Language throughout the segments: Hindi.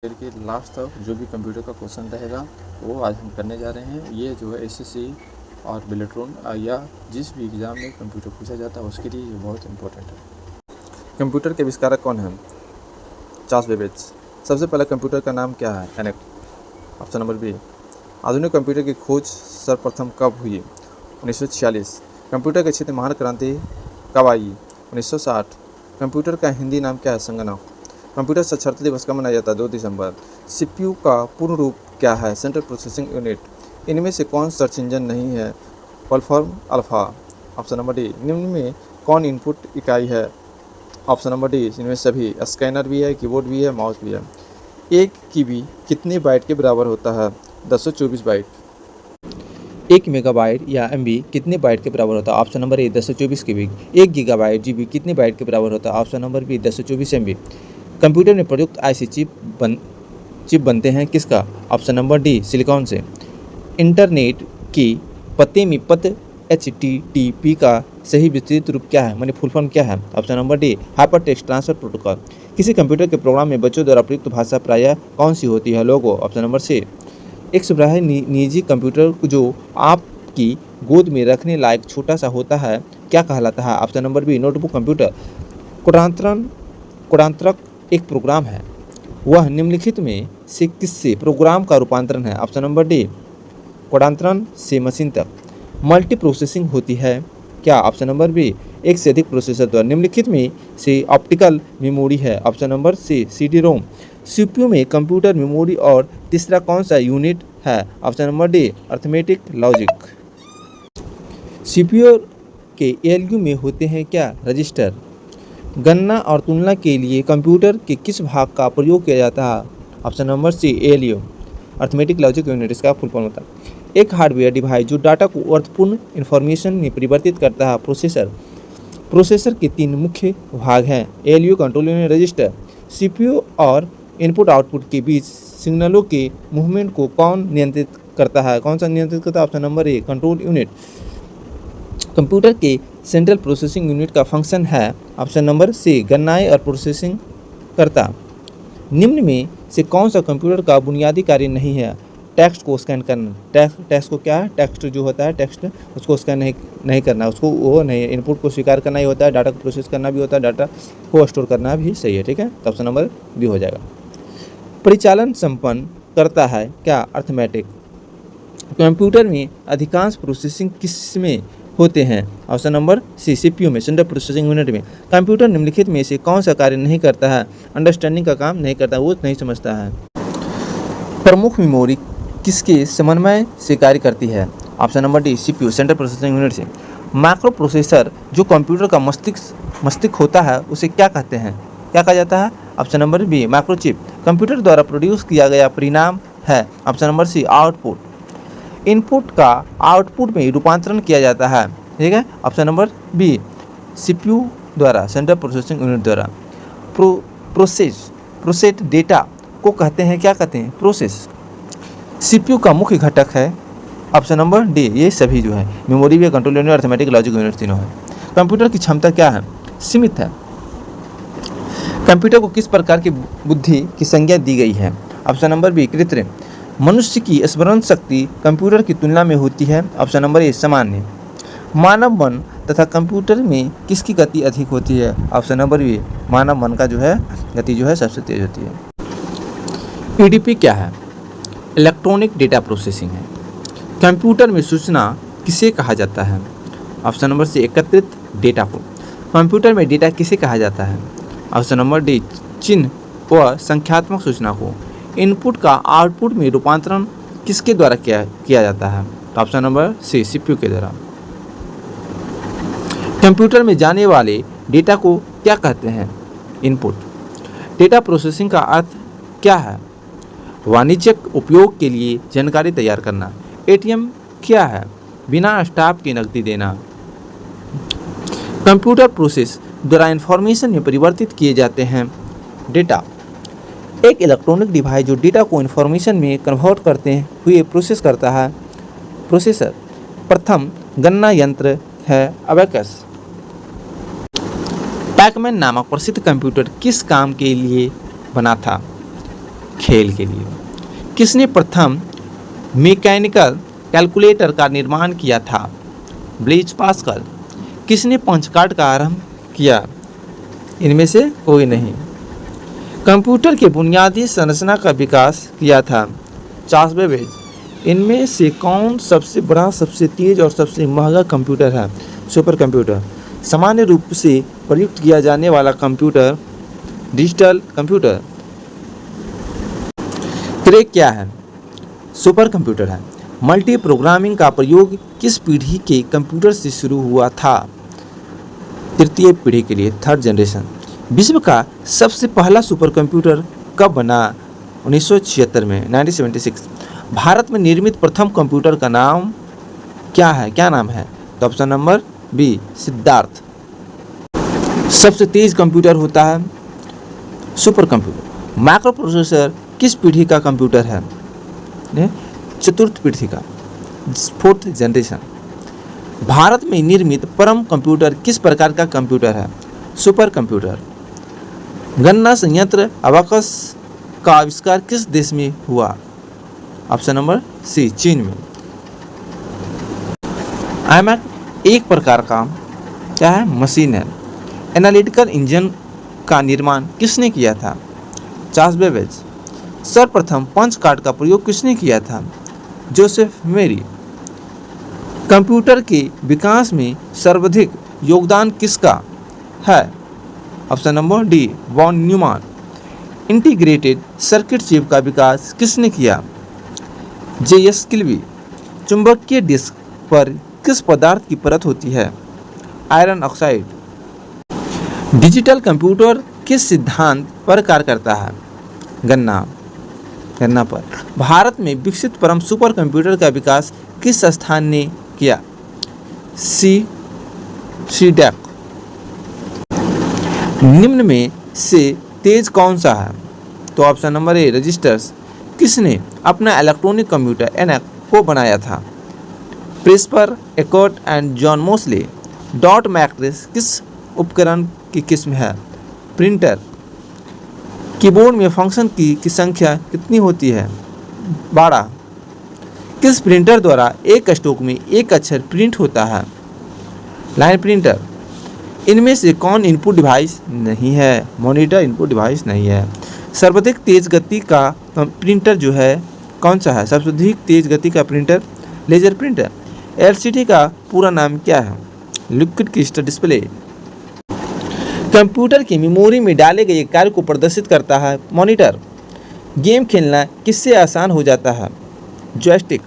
फिर के लास्ट तक जो भी कंप्यूटर का क्वेश्चन रहेगा वो आज हम करने जा रहे हैं। ये जो है एसएससी और बिलेट्रॉन या जिस भी एग्ज़ाम में कंप्यूटर पूछा जाता है उसके लिए ये बहुत इंपॉर्टेंट है। कंप्यूटर के आविष्कारक कौन है? Charles Babbage. सबसे पहला कंप्यूटर का नाम क्या है? एनेक। Option number B. आधुनिक कंप्यूटर की खोज सर्वप्रथम कब हुई? 1946। कंप्यूटर के क्षेत्र में महान क्रांति कब आई? 1960। कंप्यूटर का हिंदी नाम क्या है? संगणक। कंप्यूटर साक्षरता दिवस कब मनाया जाता है? 2 दिसंबर। सीपीयू का पूर्ण रूप क्या है? Central processing unit. इनमें से कौन सर्च इंजन नहीं है? Wolfram alpha. Option number D. निम्न में कौन इनपुट इकाई है? ऑप्शन नंबर डी इनमें सभी। स्कैनर भी है, कीबोर्ड भी है, माउस भी है। एक कीबी कितने बाइट के बराबर होता है? 1024 बाइट। 1 मेगाबाइट या एमबी कितने बाइट के बराबर होता है? Option number A 1024 KB. 1 gigabyte GB कितने बाइट के बराबर होता है? Option number B 1024 MB. Computer में प्रयुक्त आईसी चिप बनते हैं किसका? ऑप्शन नंबर डी सिलिकॉन से। इंटरनेट की पते में पथ HTTP का सही विस्तृत रूप क्या है? माने फुल फॉर्म क्या है? Option number D hyper text transfer protocol. किसी कंप्यूटर के प्रोग्राम में बच्चों द्वारा प्रयुक्त भाषा प्रायः कौन सी होती है? लोगो। Option number C. एक सुराही निजी कंप्यूटर जो आपकी गोद में रखने लायक छोटा सा होता है क्या कहलाता है? Option number B notebook computer. कोडांतरक एक प्रोग्राम है, वह निम्नलिखित में से किससे प्रोग्राम का रूपांतरण है? ऑप्शन नंबर डी कोडांतरण से मशीन तक। मल्टी प्रोसेसिंग होती है क्या? ऑप्शन नंबर बी एक से अधिक प्रोसेसर द्वारा। निम्नलिखित में से ऑप्टिकल मेमोरी है? ऑप्शन नंबर सी CD रोम। सीपीयू में कंप्यूटर मेमोरी और तीसरा कौन सा यूनिट है? Option number D arithmetic logic. CPU के ALU में होते हैं क्या? रजिस्टर। गणना और तुलना के लिए कंप्यूटर के किस भाग का प्रयोग किया जाता है? Option number C ALU arithmetic logic unit, इसका फुल फॉर्म होता है। एक हार्डवेयर डिवाइस जो डाटा को अर्थपूर्ण इंफॉर्मेशन में परिवर्तित करता है प्रोसेसर। प्रोसेसर के 3 मुख्य भाग हैं ALU, control unit, register. CPU और इनपुट आउटपुट के बीच सिग्नलों के मूवमेंट को कौन नियंत्रित करता है? कौन सा नियंत्रित करता है? ऑप्शन नंबर ए कंट्रोल यूनिट। कंप्यूटर के सेंट्रल प्रोसेसिंग यूनिट का फंक्शन है? ऑप्शन नंबर सी गणनाएं और प्रोसेसिंग करता। निम्न में से कौन सा कंप्यूटर का बुनियादी कार्य नहीं है? टेक्स्ट को स्कैन करना। टेक्स्ट को क्या है? टेक्स्ट जो होता है टेक्स्ट, उसको स्कैन नहीं करना, उसको वो नहीं, इनपुट को स्वीकार करना ही होता है, डाटा को प्रोसेस करना भी होता है, डाटा को स्टोर करना भी सही है। ठीक है, तो ऑप्शन नंबर बी हो जाएगा। परिचालन संपन्न करता है क्या? अर्थमेटिक। कंप्यूटर में अधिकांश प्रोसेसिंग किस में होते हैं? ऑप्शन नंबर सी सीपीयू में, सेंट्रल प्रोसेसिंग यूनिट में। कंप्यूटर निम्नलिखित में से कौन सा कार्य नहीं करता है? अंडरस्टैंडिंग का काम नहीं करता, वो नहीं समझता है। प्रमुख मेमोरी किसके समन्वय से कार्य करती है? Option number D CPU, central processing unit से। माइक्रो प्रोसेसर जो कंप्यूटर का मस्तिष्क होता है उसे क्या कहते हैं? क्या कहा जाता है? Option number B microchip. Computer द्वारा प्रोड्यूस किया गया परिणाम है? Option number C output. Input का आउटपुट में रूपांतरण किया जाता है, ठीक है, ऑप्शन नंबर बी सीपीयू द्वारा, सेंट्रल प्रोसेसिंग यूनिट द्वारा। प्रोसेस डेटा को कहते हैं, क्या कहते हैं? प्रोसेस। सीपीयू का मुख्य घटक है? ऑप्शन नंबर डी ये सभी जो है, मेमोरी भी, control unit, arithmetic logic unit तीनों है। कंप्यूटर की क्षमता क्या है? सीमित है। कंप्यूटर को किस प्रकार की बुद्धि की संज्ञा दी गई है? ऑप्शन नंबर बी कृत्रिम। मनुष्य की स्मरण शक्ति कंप्यूटर की तुलना में होती है? ऑप्शन नंबर ए सामान्य। मानव मन तथा कंप्यूटर में किसकी गति अधिक होती है? ऑप्शन नंबर बी मानव मन का जो है गति जो है सबसे तेज होती है। EDP क्या है? इलेक्ट्रॉनिक डेटा प्रोसेसिंग है। कंप्यूटर में सूचना किसे कहा जाता है? ऑप्शन नंबर सी एकत्रित डेटा को। कंप्यूटर में डेटा किसे कहा जाता है? ऑप्शन नंबर डी चिन्ह व संख्यात्मक सूचना को। इनपुट का आउटपुट में रूपांतरण किसके द्वारा किया जाता है? ऑप्शन नंबर सी सीपीयू के द्वारा। कंप्यूटर में जाने वाले डेटा को क्या कहते हैं? इनपुट। डेटा प्रोसेसिंग का अर्थ क्या है? वाणिज्यिक उपयोग के लिए जानकारी तैयार करना। ATM क्या है? बिना स्टाफ के नकदी देना। कंप्यूटर प्रोसेस द्वारा इंफॉर्मेशन में परिवर्तित किए जाते हैं डेटा। एक इलेक्ट्रॉनिक डिवाइस जो डेटा को इंफॉर्मेशन में कन्वर्ट करते हुए प्रोसेस करता है प्रोसेसर। प्रथम गणना यंत्र है अबेकस। पैकमैन नामक प्रसिद्ध कंप्यूटर किस काम के लिए बना था? खेल के लिए। किसने प्रथम मैकेनिकल कैलकुलेटर का निर्माण किया था? Blaise Pascal. किसने पंच कार्ड का आरंभ किया? इनमें से कोई नहीं। कंप्यूटर की बुनियादी संरचना का विकास किया था? Charles Babbage. इनमें से कौन सबसे बड़ा, सबसे तेज और सबसे महंगा कंप्यूटर है? Super computer. सामान्य रूप से प्रयुक्त किया जाने वाला कंप्यूटर डिजिटल कंप्यूटर क्रैक क्या है? सुपर कंप्यूटर है। मल्टी प्रोग्रामिंग का प्रयोग किस पीढ़ी के कंप्यूटर से शुरू हुआ था? तृतीय पीढ़ी के लिए, थर्ड जनरेशन। विश्व का सबसे पहला सुपर कंप्यूटर कब बना? 1976 में, 1976। भारत में निर्मित प्रथम कंप्यूटर का नाम क्या है? क्या नाम है? तो ऑप्शन नंबर बी, सिद्धार्थ। सबसे तेज कंप्यूटर होता है सुपर कंप्यूटर। माइक्रो प्रोसेसर किस पीढ़ी का कंप्यूटर है? चतुर्थ पीढ़ी का, फोर्थ जनरेशन। भारत में निर्मित परम कंप्यूटर किस प्रकार का कंप्यूटर है? Super computer. गन्ना संयंत्र अबाकस का आविष्कार किस देश में हुआ? ऑप्शन नंबर सी, चीन में। iMac एक प्रकार का क्या है? मशीन है। एनालिटिकल इंजन का निर्माण किसने किया था? Charles Babbage. सर्वप्रथम पंच कार्ड का प्रयोग किसने किया था? जोसेफ मेरी। कंप्यूटर के विकास में सर्वाधिक योगदान किसका है? Option number D, von Neumann. Integrated circuit chip का विकास किसने किया? जे.एस. किल्बी। चुंबकीय डिस्क पर किस पदार्थ की परत होती है? Iron oxide. डिजिटल कंप्यूटर किस सिद्धांत पर कार्य करता है? गन्ना पर। भारत में विकसित परम सुपर कंप्यूटर का विकास किस संस्थान ने किया? सी-डैक। निम्न में से तेज कौन सा है? तो ऑप्शन नंबर ए, रजिस्टर्स। किसने अपना इलेक्ट्रॉनिक कंप्यूटर एनएक को बनाया था? Presper, Eckert and John Mauchly. Dot matrix किस उपकरण की किस्म है? प्रिंटर। कीबोर्ड में फंक्शन की संख्या कितनी होती है? 12। किस प्रिंटर द्वारा एक स्ट्रोक में एक अक्षर प्रिंट होता है? Line printer. इनमें से कौन इनपुट डिवाइस नहीं है? मॉनिटर इनपुट डिवाइस नहीं है। सर्वाधिक तेज गति का प्रिंटर जो है कौन सा है? सबसे अधिक तेज गति का प्रिंटर लेजर प्रिंटर। एलसीडी का पूरा नाम क्या है? Liquid crystal display. कंप्यूटर की मेमोरी में डाले गए कार्य को प्रदर्शित करता है मॉनिटर। गेम खेलना किससे आसान हो जाता है? जॉयस्टिक।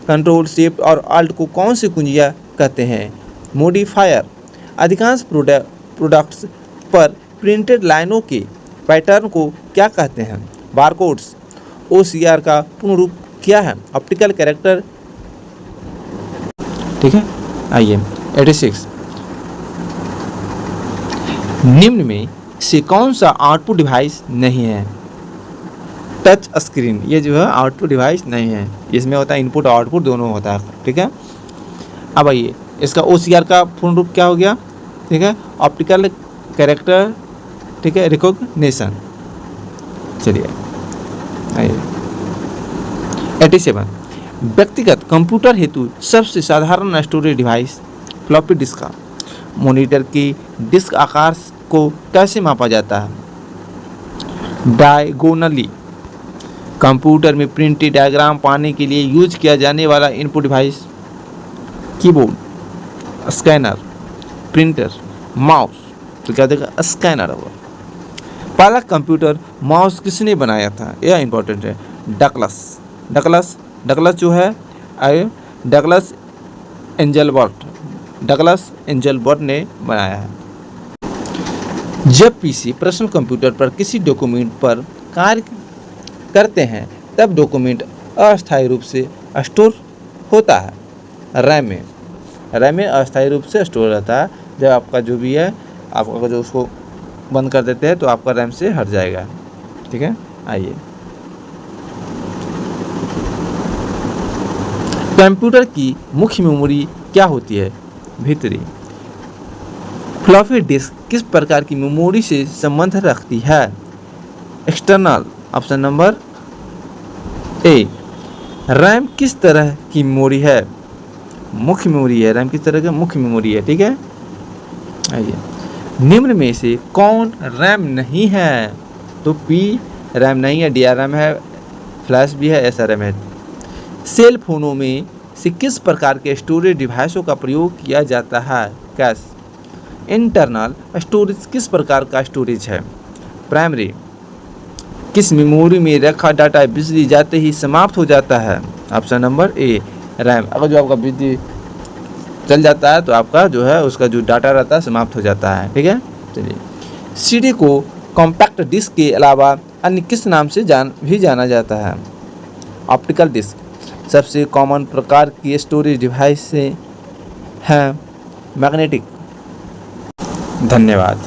कंट्रोल, शिफ्ट और अल्ट को कौन सी कुंजियाँ कहते हैं? मॉडिफायर। अधिकांश प्रोडक्ट्स पर प्रिंटेड लाइनों के पैटर्न को क्या कहते हैं? बारकोड्स। OCR का पूर्ण रूप क्या है? Optical character. ठीक है, आइए 86। निम्न में से कौन सा आउटपुट डिवाइस नहीं है? Touch screen. ये जो है आउटपुट डिवाइस नहीं है। इसमें होता है इनपुट और आउटपुट दोनों होता है। ठीक है, अब आइए इसका OCR का पूर्ण रूप क्या हो गया? ठीक है, ऑप्टिकल कैरेक्टर। ठीक है, रिकॉग्निशन। चलिए आइए 87। व्यक्तिगत कंप्यूटर हेतु सबसे साधारण स्टोरेज डिवाइस फ्लॉपी डिस्क का। मॉनिटर की डिस्क आकार को कैसे मापा जाता है? डायगोनली। कंप्यूटर में प्रिंटेड डायग्राम पाने के लिए यूज किया जाने वाला input device? Keyboard, scanner, printer, mouse. तो क्या देगा? स्कैनर होगा। पहला कंप्यूटर माउस किसने बनाया था? यह इंपॉर्टेंट है। डगलस जो है डगलस एंजलबर्ट ने बनाया है। जब पीसी पर्सनल कंप्यूटर पर किसी डॉक्यूमेंट पर कार्य करते हैं तब डॉक्यूमेंट अस्थायी रूप से स्टोर होता है रैम में अस्थायी रूप से स्टोर रहता है। जब आपका जो भी है, आप अगर जो उसको बंद कर देते हैं तो आपका रैम से हट जाएगा। ठीक है, आइए कंप्यूटर की मुख्य मेमोरी क्या होती है? भीतरी। फ्लॉपी डिस्क किस प्रकार की मेमोरी से संबंध रखती है? एक्सटर्नल। ऑप्शन नंबर ए, रैम किस तरह की मेमोरी है? मुख्य मेमोरी है। रैम किस तरह का? मुख्य मेमोरी है। ठीक है, आइए, निम्न में से कौन रैम नहीं है? तो पी रैम नहीं है, DRM है, फ्लैश भी है, SRM है। सेल फोनों में से किस प्रकार के स्टोरेज डिवाइसों का प्रयोग किया जाता है? कैश। इंटरनल स्टोरेज किस प्रकार का स्टोरेज है? प्राइमरी। किस मेमोरी में रखा डाटा बिजली जाते ही समाप्त हो जाता है? ऑप्शन नंबर ए, रैम। अगर जो आपका बिजली चल जाता है तो आपका जो है उसका जो डाटा रहता है समाप्त हो जाता है। ठीक है, चलिए। CD को कॉम्पैक्ट डिस्क के अलावा अन्य किस नाम से जाना जाता है? Optical disc. सबसे कॉमन प्रकार की स्टोरेज डिवाइस से हैं मैग्नेटिक। धन्यवाद।